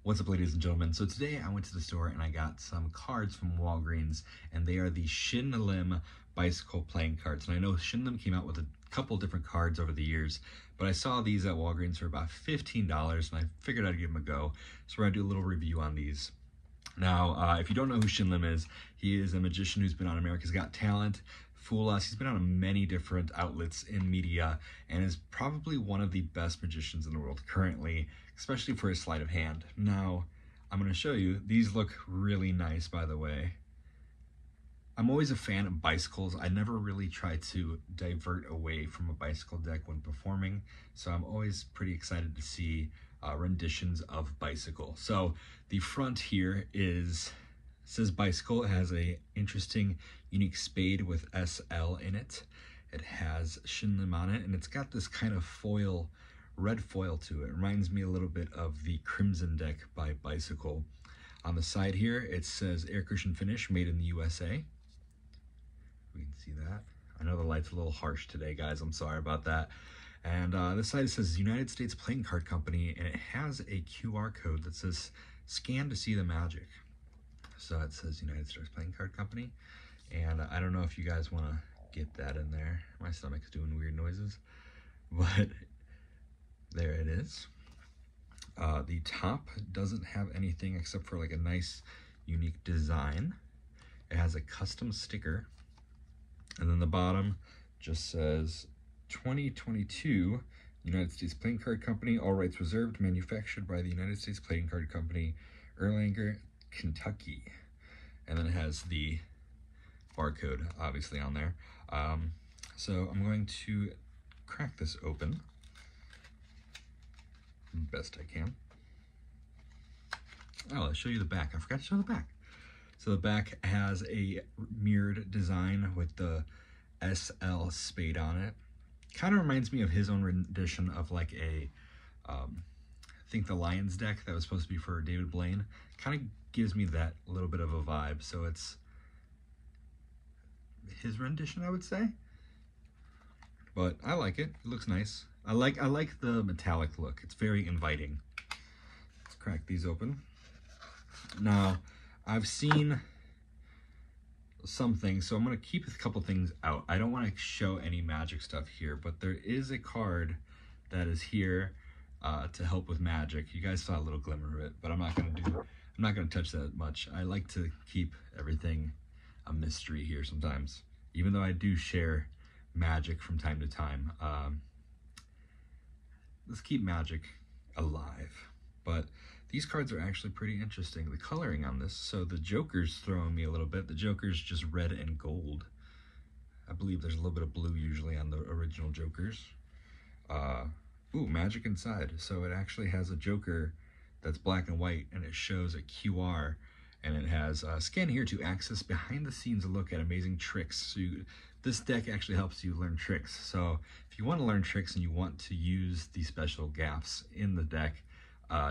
What's up, ladies and gentlemen? So today I went to the store and I got some cards from Walgreens, and they are the Shin Lim bicycle playing cards. And I know Shin Lim came out with a couple different cards over the years, but I saw these at Walgreens for about $15, and I figured I'd give them a go. So we're gonna do a little review on these. Now, if you don't know who Shin Lim is, he is a magician who's been on America's Got Talent, Fool Us. He's been on many different outlets in media and is probably one of the best magicians in the world currently, especially for his sleight of hand. Now, I'm going to show you. These look really nice, by the way. I'm always a fan of bicycles. I never really try to divert away from a bicycle deck when performing, so I'm always pretty excited to see renditions of bicycle. So the front here says bicycle. It has a interesting, unique spade with SL in it. It has Shin Lim on it, and it's got this kind of foil, red foil to it. It reminds me a little bit of the Crimson deck by Bicycle. On the side here, it says air cushion finish, made in the USA. We can see that. I know the light's a little harsh today, guys. I'm sorry about that. And this side says United States Playing Card Company, and it has a QR code that says scan to see the magic. So it says United States Playing Card Company, and I don't know if you guys want to get that in there. My stomach's doing weird noises, but there it is. The top doesn't have anything except for like a nice, unique design. It has a custom sticker, and then the bottom just says 2022 United States Playing Card Company, all rights reserved, manufactured by the United States Playing Card Company, Erlanger, Kentucky. And then it has the barcode obviously on there. So I'm going to crack this open best I can. Oh, I'll show you the back. I forgot to show the back. So the back has a mirrored design with the SL spade on it. Kind of reminds me of his own rendition of like a I think the Lions deck that was supposed to be for David Blaine. Kind of gives me that little bit of a vibe, so it's his rendition, I would say. But I like it. It looks nice. I like the metallic look. It's very inviting. Let's crack these open. Now, I've seen some things, so I'm going to keep a couple things out. I don't want to show any magic stuff here, but there is a card that is here to help with magic. You guys saw a little glimmer of it, but I'm not going to touch that much. I like to keep everything a mystery here sometimes, even though I do share magic from time to time. Let's keep magic alive. But these cards are actually pretty interesting. The coloring on this, so the Joker's throwing me a little bit. The Joker's just red and gold. I believe there's a little bit of blue usually on the original Jokers. Ooh, magic inside. So it actually has a Joker that's black and white, and it shows a QR, and it has scan here to access behind the scenes look at amazing tricks. So this deck actually helps you learn tricks. So if you want to learn tricks and you want to use these special gaps in the deck,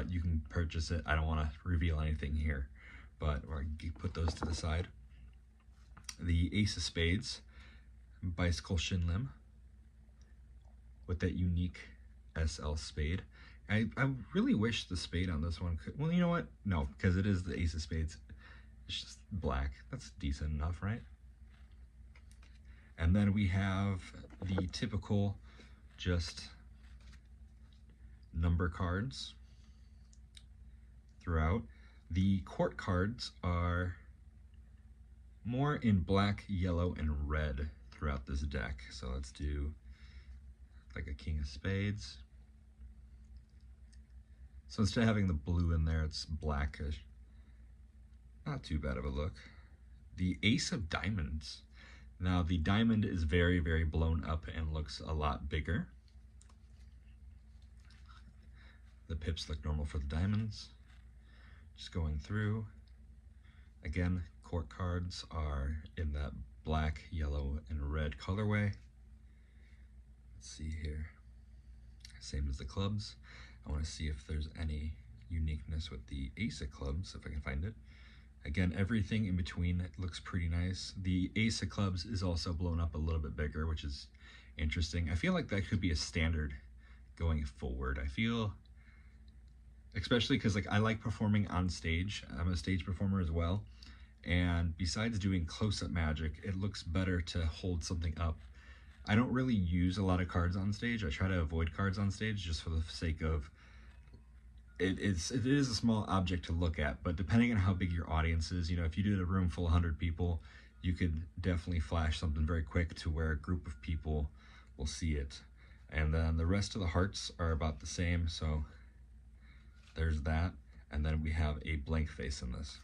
you can purchase it. I don't want to reveal anything here, but we're going to put those to the side. The Ace of Spades, Bicycle Shin Lim, with that unique SL spade. I really wish the spade on this one could, well, you know what? No, because it is the Ace of Spades. It's just black. That's decent enough, right? And then we have the typical just number cards throughout. The court cards are more in black, yellow, and red throughout this deck. So let's do like a King of Spades. So instead of having the blue in there, it's blackish. Not too bad of a look. The Ace of Diamonds. Now the diamond is very, very blown up and looks a lot bigger. The pips look normal for the diamonds. Just going through. Again, court cards are in that black, yellow, and red colorway. Let's see here. Same as the clubs. I want to see if there's any uniqueness with the Ace of Clubs, if I can find it. Again, everything in between looks pretty nice. The Ace of Clubs is also blown up a little bit bigger, which is interesting. I feel like that could be a standard going forward. I feel especially because like I like performing on stage. I'm a stage performer as well, and besides doing close-up magic, it looks better to hold something up. I don't really use a lot of cards on stage. I try to avoid cards on stage just for the sake of it is a small object to look at, but depending on how big your audience is, you know, if you did a room full of 100 people, you could definitely flash something very quick to where a group of people will see it. And then the rest of the hearts are about the same, so there's that. And then we have a blank face in this.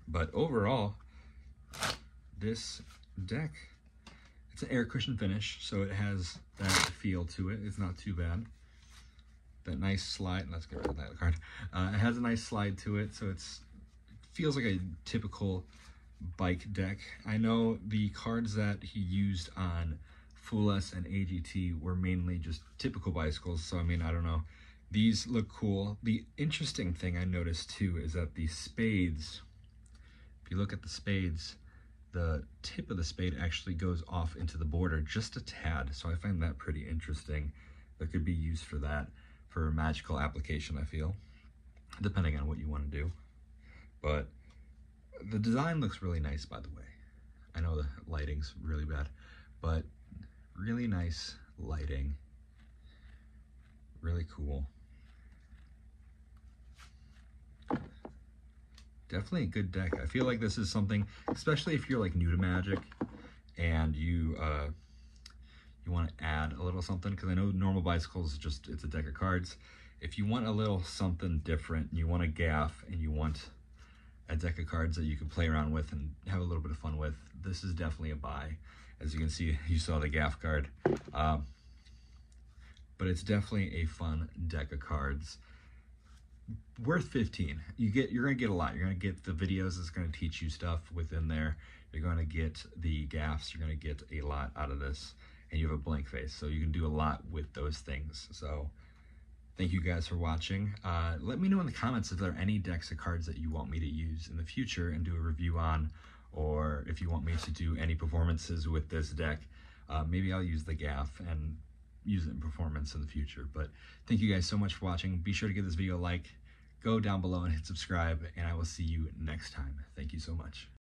But overall, this deck, it's an air cushion finish, so it has that feel to it. It's not too bad. That nice slide, let's get rid of that card. It has a nice slide to it, so it feels like a typical bike deck. I know the cards that he used on Fool Us and AGT were mainly just typical bicycles, so I mean, I don't know. These look cool. The interesting thing I noticed too is that the spades, if you look at the spades, the tip of the spade actually goes off into the border just a tad, so I find that pretty interesting. That could be used for that, for a magical application, I feel, depending on what you want to do. But the design looks really nice, by the way. I know the lighting's really bad, but really nice lighting. Really cool. Definitely a good deck. I feel like this is something, especially if you're like new to Magic and you want to add a little something, because I know normal bicycles it's a deck of cards. If you want a little something different, you want a gaff and you want a deck of cards that you can play around with and have a little bit of fun with, this is definitely a buy. As you can see, you saw the gaff card, but it's definitely a fun deck of cards. Worth 15. You're gonna get a lot. You're gonna get the videos that's gonna teach you stuff within there. You're gonna get the gaffs. You're gonna get a lot out of this, and you have a blank face, so you can do a lot with those things. So thank you guys for watching. Let me know in the comments if there are any decks of cards that you want me to use in the future and do a review on, or if you want me to do any performances with this deck. Maybe I'll use the gaff and use it in performance in the future. But thank you guys so much for watching. Be sure to give this video a like, go down below and hit subscribe, and I will see you next time. Thank you so much.